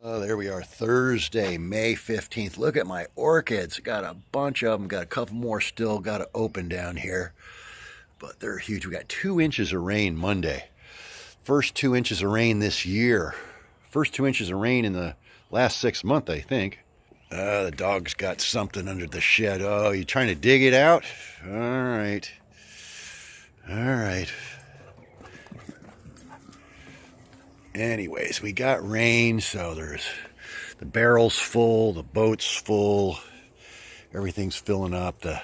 Oh, there we are, Thursday, May 15th. Look at my orchids. Got a bunch of them. Got a couple more still got to open down here. But they're huge. We got 2 inches of rain Monday. First 2 inches of rain this year. First 2 inches of rain in the last 6 months, I think. The dog's got something under the shed. Oh, you trying to dig it out? All right. All right. Anyways, we got rain, so there's the barrel's full, the boat's full, everything's filling up. The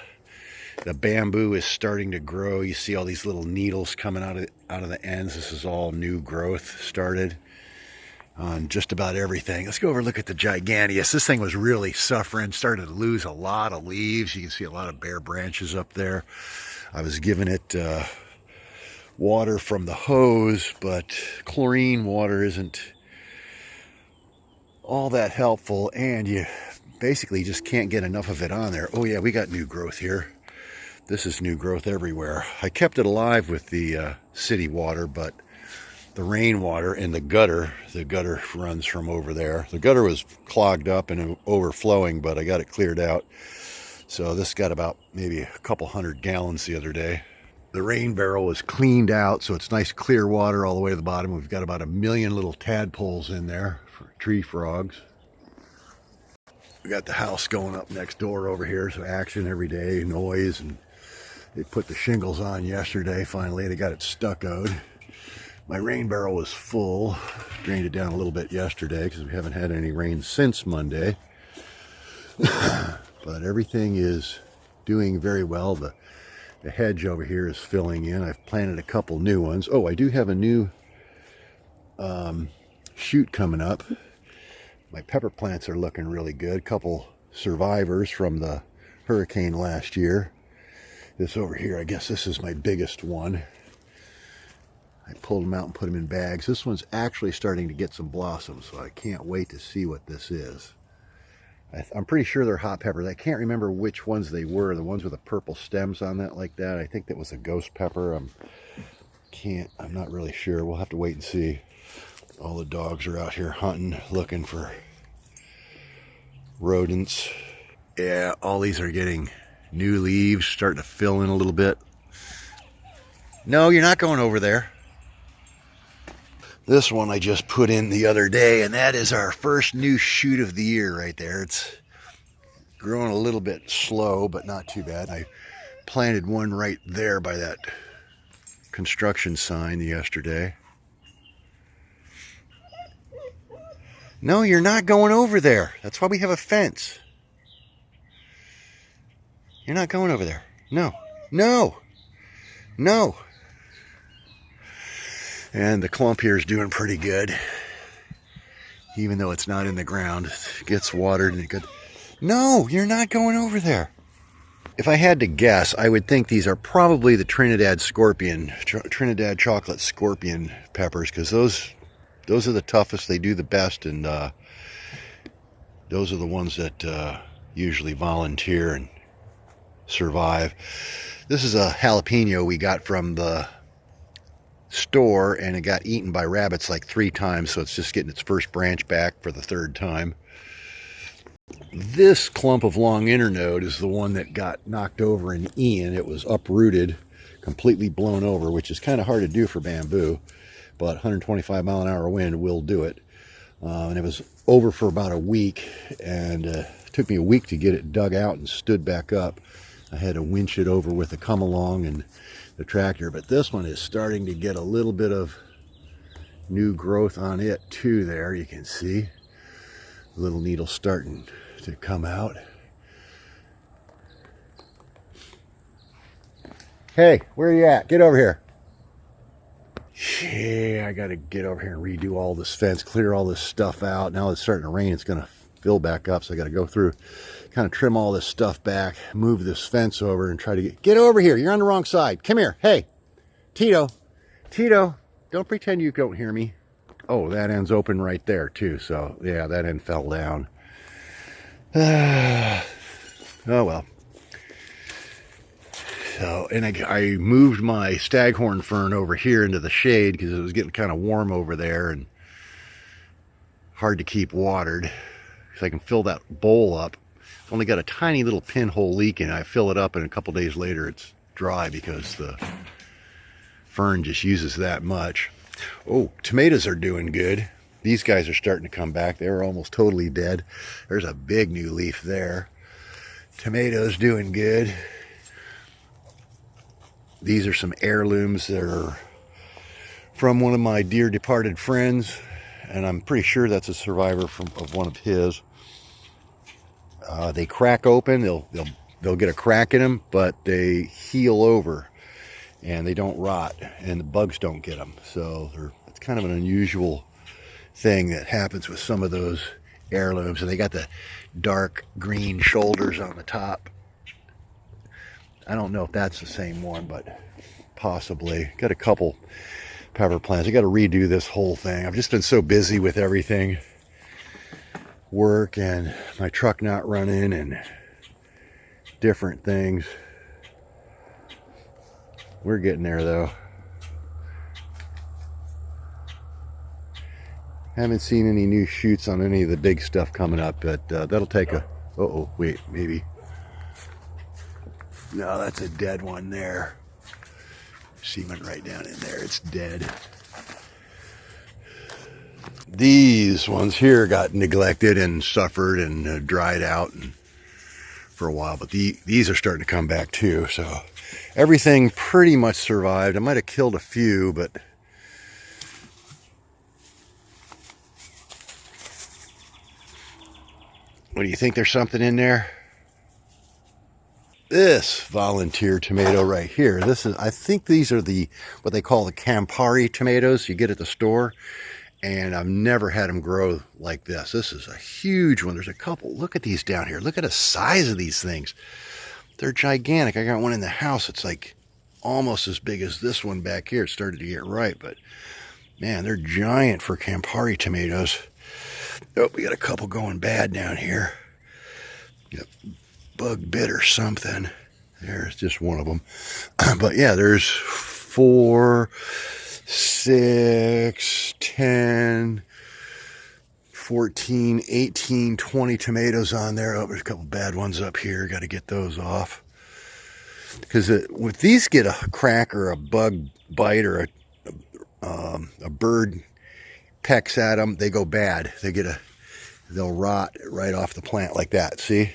bamboo is starting to grow. You see all these little needles coming out of the ends. This is all new growth started on just about everything. Let's go over and look at the giganteus. This thing was really suffering, started to lose a lot of leaves. You can see a lot of bare branches up there. I was giving it water from the hose, but chlorine water isn't all that helpful, and you basically just can't get enough of it on there. Oh yeah, we got new growth here. This is new growth everywhere. I kept it alive with the city water, but the rainwater in the gutter runs from over there. The gutter was clogged up and overflowing, but I got it cleared out. So this got about maybe a couple 100 gallons the other day. The rain barrel was cleaned out, so it's nice clear water all the way to the bottom. We've got about 1 million little tadpoles in there for tree frogs. We got the house going up next door over here, so action every day, noise, and they put the shingles on yesterday. Finally, they got it stuccoed. My rain barrel was full. Drained it down a little bit yesterday because we haven't had any rain since Monday. But everything is doing very well. The hedge over here is filling in. I've planted a couple new ones. Oh, I do have a new shoot coming up. My pepper plants are looking really good. Couple survivors from the hurricane last year. This over here, I guess this is my biggest one. I pulled them out and put them in bags. This one's actually starting to get some blossoms, so I can't wait to see what this is. I'm pretty sure they're hot peppers. I can't remember which ones they were. The ones with the purple stems on that like that. I think that was a ghost pepper. I'm not really sure. We'll have to wait and see. All the dogs are out here hunting, looking for rodents. Yeah, all these are getting new leaves, starting to fill in a little bit. No, you're not going over there. This one I just put in the other day, and that is our first new shoot of the year right there. It's growing a little bit slow, but not too bad. I planted one right there by that construction sign yesterday. No, you're not going over there. That's why we have a fence. You're not going over there. No, no, no. And the clump here is doing pretty good. Even though it's not in the ground, it gets watered and good. No, you're not going over there. If I had to guess, I would think these are probably the Trinidad chocolate scorpion peppers, because those are the toughest. They do the best, and those are the ones that usually volunteer and survive. This is a jalapeno we got from the store, and it got eaten by rabbits like 3 times, so it's just getting its first branch back for the 3rd time. This clump of long internode is the one that got knocked over in Ian. It was uprooted, completely blown over, which is kind of hard to do for bamboo, but 125 mile an hour wind will do it. And it was over for about a week, and it took me a week to get it dug out and stood back up. I had to winch it over with the come along and the tractor, but this one is starting to get a little bit of new growth on it too. There you can see little needles starting to come out. Hey, where are you at? Get over here. Yeah, I gotta get over here and redo all this fence, clear all this stuff out. Now it's starting to rain, it's gonna fill back up, so I gotta go through, kind of trim all this stuff back, move this fence over, and try to get over here. You're on the wrong side. Come here. Hey, Tito, don't pretend you don't hear me. Oh, that end's open right there too, so yeah, that end fell down. Oh well. So, and I moved my staghorn fern over here into the shade because it was getting kind of warm over there, and hard to keep watered. So I can fill that bowl up. It's only got a tiny little pinhole leak in it. I fill it up and a couple days later it's dry because the fern just uses that much. Oh, tomatoes are doing good. These guys are starting to come back. They were almost totally dead. There's a big new leaf there. Tomatoes doing good. These are some heirlooms that are from one of my dear departed friends, and I'm pretty sure that's a survivor of one of his. They crack open. They'll get a crack in them, but they heal over and they don't rot, and the bugs don't get them. So it's kind of an unusual thing that happens with some of those heirlooms. And they got the dark green shoulders on the top. I don't know if that's the same one, but possibly. Got a couple pepper plants. I got to redo this whole thing. I've just been so busy with everything, work and my truck not running and different things. We're getting there though. Haven't seen any new shoots on any of the big stuff coming up, but that'll take a... Uh-oh, wait, maybe. No, that's a dead one there. Semen right down in there, it's dead. These ones here got neglected and suffered and dried out for a while, but these are starting to come back too. So everything pretty much survived. I might have killed a few, but what do you think? There's something in there? This volunteer tomato right here. I think these are what they call the Campari tomatoes you get at the store. And I've never had them grow like this. This is a huge one. There's a couple. Look at these down here. Look at the size of these things. They're gigantic. I got one in the house. It's like almost as big as this one back here. It started to get ripe, but man, they're giant for Campari tomatoes. Oh, we got a couple going bad down here. Got bug bit or something. There's just one of them. But yeah, there's 4, 6, 10, 14, 18, 20 tomatoes on there. Oh, there's a couple bad ones up here. Got to get those off. Because if these get a crack or a bug bite or a bird pecks at them, they go bad. They'll rot right off the plant like that. See?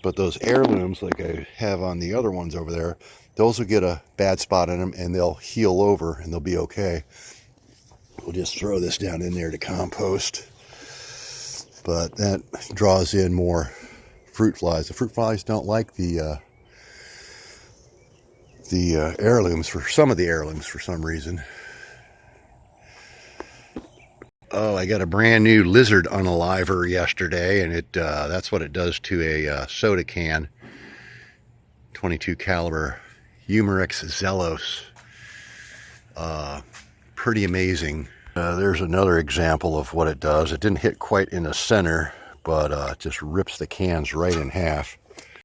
But those heirlooms, like I have on the other ones over there, those will get a bad spot in them and they'll heal over and they'll be okay. We'll just throw this down in there to compost. But that draws in more fruit flies. The fruit flies don't like the heirlooms, for some of the heirlooms for some reason. Oh, I got a brand new lizard unaliver yesterday, and that's what it does to a soda can. 22 caliber Humerix Zelos. Pretty amazing. There's another example of what it does. It didn't hit quite in the center, but it just rips the cans right in half.